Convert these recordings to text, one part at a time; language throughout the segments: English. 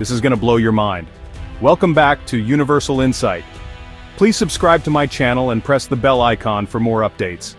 This is going to blow your mind. Welcome back to Universal Insight. Please subscribe to my channel and press the bell icon for more updates.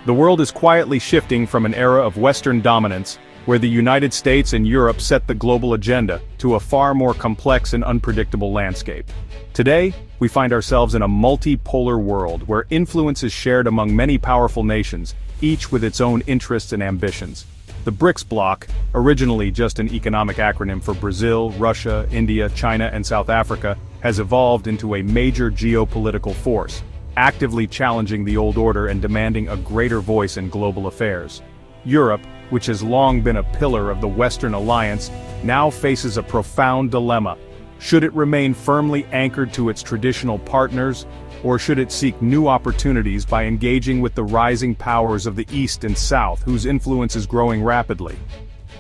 The world is quietly shifting from an era of Western dominance, where the United States and Europe set the global agenda, to a far more complex and unpredictable landscape. Today, we find ourselves in a multipolar world where influence is shared among many powerful nations, each with its own interests and ambitions. The BRICS bloc, originally just an economic acronym for Brazil, Russia, India, China, and South Africa, has evolved into a major geopolitical force, actively challenging the old order and demanding a greater voice in global affairs. Europe, which has long been a pillar of the Western alliance, now faces a profound dilemma. Should it remain firmly anchored to its traditional partners, or should it seek new opportunities by engaging with the rising powers of the East and South, whose influence is growing rapidly?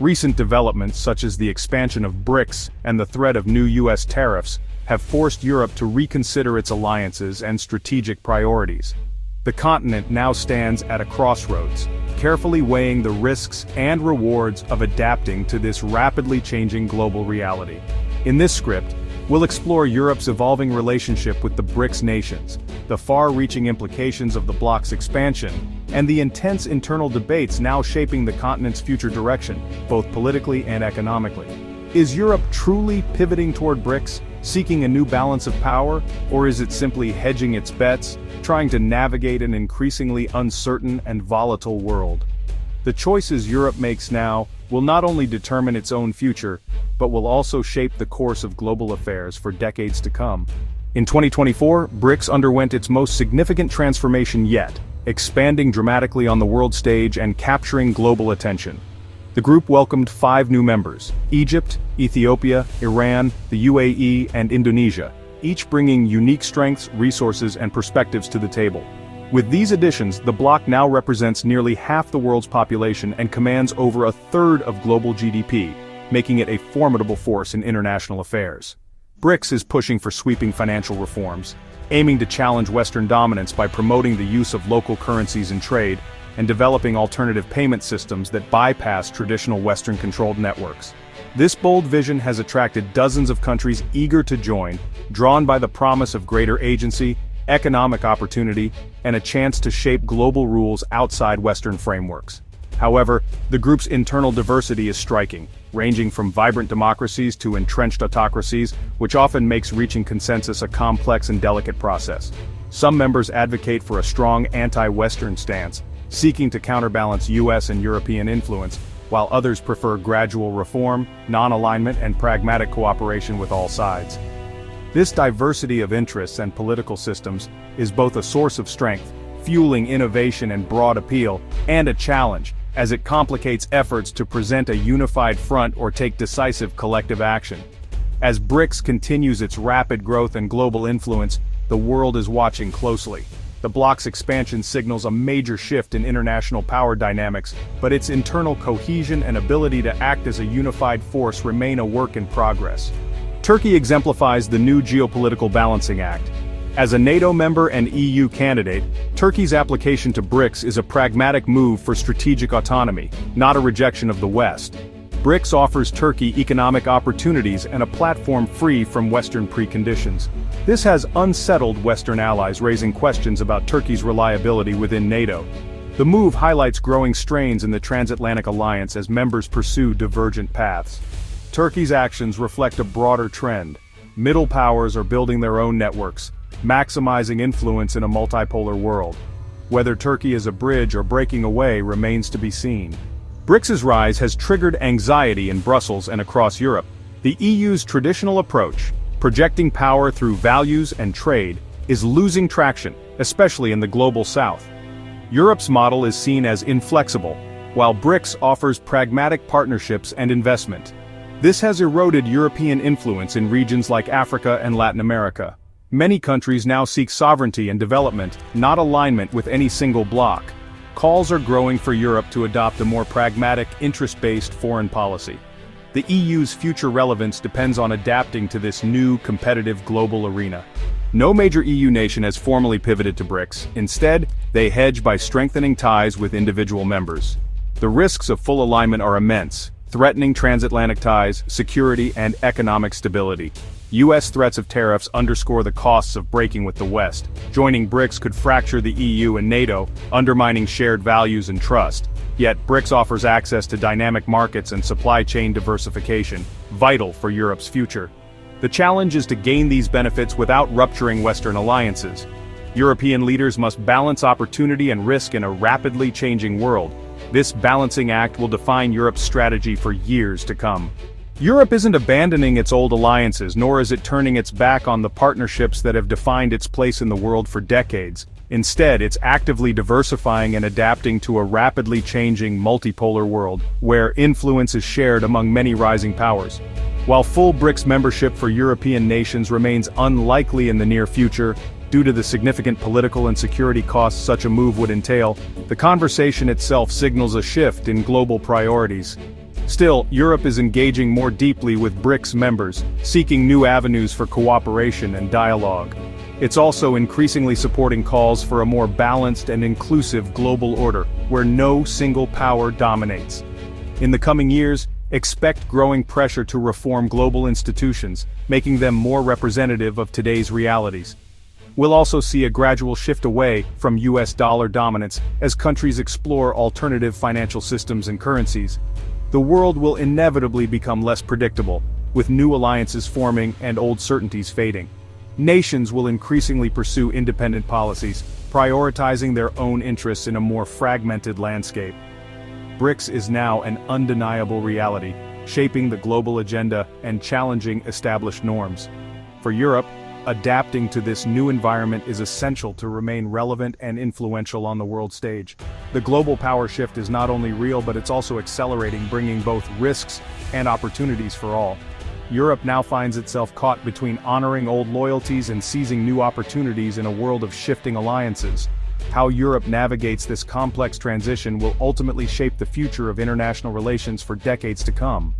Recent developments such as the expansion of BRICS and the threat of new U.S. tariffs have forced Europe to reconsider its alliances and strategic priorities. The continent now stands at a crossroads, carefully weighing the risks and rewards of adapting to this rapidly changing global reality. In this script, we'll explore Europe's evolving relationship with the BRICS nations, the far-reaching implications of the bloc's expansion, and the intense internal debates now shaping the continent's future direction, both politically and economically. Is Europe truly pivoting toward BRICS, seeking a new balance of power, or is it simply hedging its bets, trying to navigate an increasingly uncertain and volatile world? The choices Europe makes now will not only determine its own future, but will also shape the course of global affairs for decades to come. In 2024, BRICS underwent its most significant transformation yet, expanding dramatically on the world stage and capturing global attention. The group welcomed 5 new members: Egypt, Ethiopia, Iran, the UAE, and Indonesia, each bringing unique strengths, resources, and perspectives to the table. With these additions, the bloc now represents nearly half the world's population and commands over a third of global GDP, making it a formidable force in international affairs. BRICS is pushing for sweeping financial reforms, aiming to challenge Western dominance by promoting the use of local currencies in trade, and developing alternative payment systems that bypass traditional Western-controlled networks. This bold vision has attracted dozens of countries eager to join, drawn by the promise of greater agency, economic opportunity, and a chance to shape global rules outside Western frameworks. However, the group's internal diversity is striking, ranging from vibrant democracies to entrenched autocracies, which often makes reaching consensus a complex and delicate process. Some members advocate for a strong anti-Western stance, seeking to counterbalance US and European influence, while others prefer gradual reform, non-alignment, and pragmatic cooperation with all sides. This diversity of interests and political systems is both a source of strength, fueling innovation and broad appeal, and a challenge, as it complicates efforts to present a unified front or take decisive collective action. As BRICS continues its rapid growth and global influence, the world is watching closely. The bloc's expansion signals a major shift in international power dynamics, but its internal cohesion and ability to act as a unified force remain a work in progress. Turkey exemplifies the new geopolitical balancing act. As a NATO member and EU candidate, Turkey's application to BRICS is a pragmatic move for strategic autonomy, not a rejection of the West. BRICS offers Turkey economic opportunities and a platform free from Western preconditions. This has unsettled Western allies, raising questions about Turkey's reliability within NATO. The move highlights growing strains in the transatlantic alliance as members pursue divergent paths. Turkey's actions reflect a broader trend. Middle powers are building their own networks, maximizing influence in a multipolar world. Whether Turkey is a bridge or breaking away remains to be seen. BRICS's rise has triggered anxiety in Brussels and across Europe. The EU's traditional approach, projecting power through values and trade, is losing traction, especially in the global south. Europe's model is seen as inflexible, while BRICS offers pragmatic partnerships and investment. This has eroded European influence in regions like Africa and Latin America. Many countries now seek sovereignty and development, not alignment with any single bloc. Calls are growing for Europe to adopt a more pragmatic, interest-based foreign policy. The EU's future relevance depends on adapting to this new, competitive global arena. No major EU nation has formally pivoted to BRICS. Instead, they hedge by strengthening ties with individual members. The risks of full alignment are immense. threatening transatlantic ties, security, and economic stability. U.S. threats of tariffs underscore the costs of breaking with the West. Joining BRICS could fracture the EU and NATO, undermining shared values and trust. Yet BRICS offers access to dynamic markets and supply chain diversification, vital for Europe's future. The challenge is to gain these benefits without rupturing Western alliances. European leaders must balance opportunity and risk in a rapidly changing world. This balancing act will define Europe's strategy for years to come. Europe isn't abandoning its old alliances, nor is it turning its back on the partnerships that have defined its place in the world for decades. Instead, it's actively diversifying and adapting to a rapidly changing multipolar world, where influence is shared among many rising powers. While full BRICS membership for European nations remains unlikely in the near future, due to the significant political and security costs such a move would entail, the conversation itself signals a shift in global priorities. Still, Europe is engaging more deeply with BRICS members, seeking new avenues for cooperation and dialogue. It's also increasingly supporting calls for a more balanced and inclusive global order, where no single power dominates. In the coming years, expect growing pressure to reform global institutions, making them more representative of today's realities. We'll also see a gradual shift away from US dollar dominance as countries explore alternative financial systems and currencies. The world will inevitably become less predictable, with new alliances forming and old certainties fading. Nations will increasingly pursue independent policies, prioritizing their own interests in a more fragmented landscape. BRICS is now an undeniable reality, shaping the global agenda and challenging established norms. For Europe, adapting to this new environment is essential to remain relevant and influential on the world stage. The global power shift is not only real, but it's also accelerating, bringing both risks and opportunities for all. Europe now finds itself caught between honoring old loyalties and seizing new opportunities in a world of shifting alliances. How Europe navigates this complex transition will ultimately shape the future of international relations for decades to come.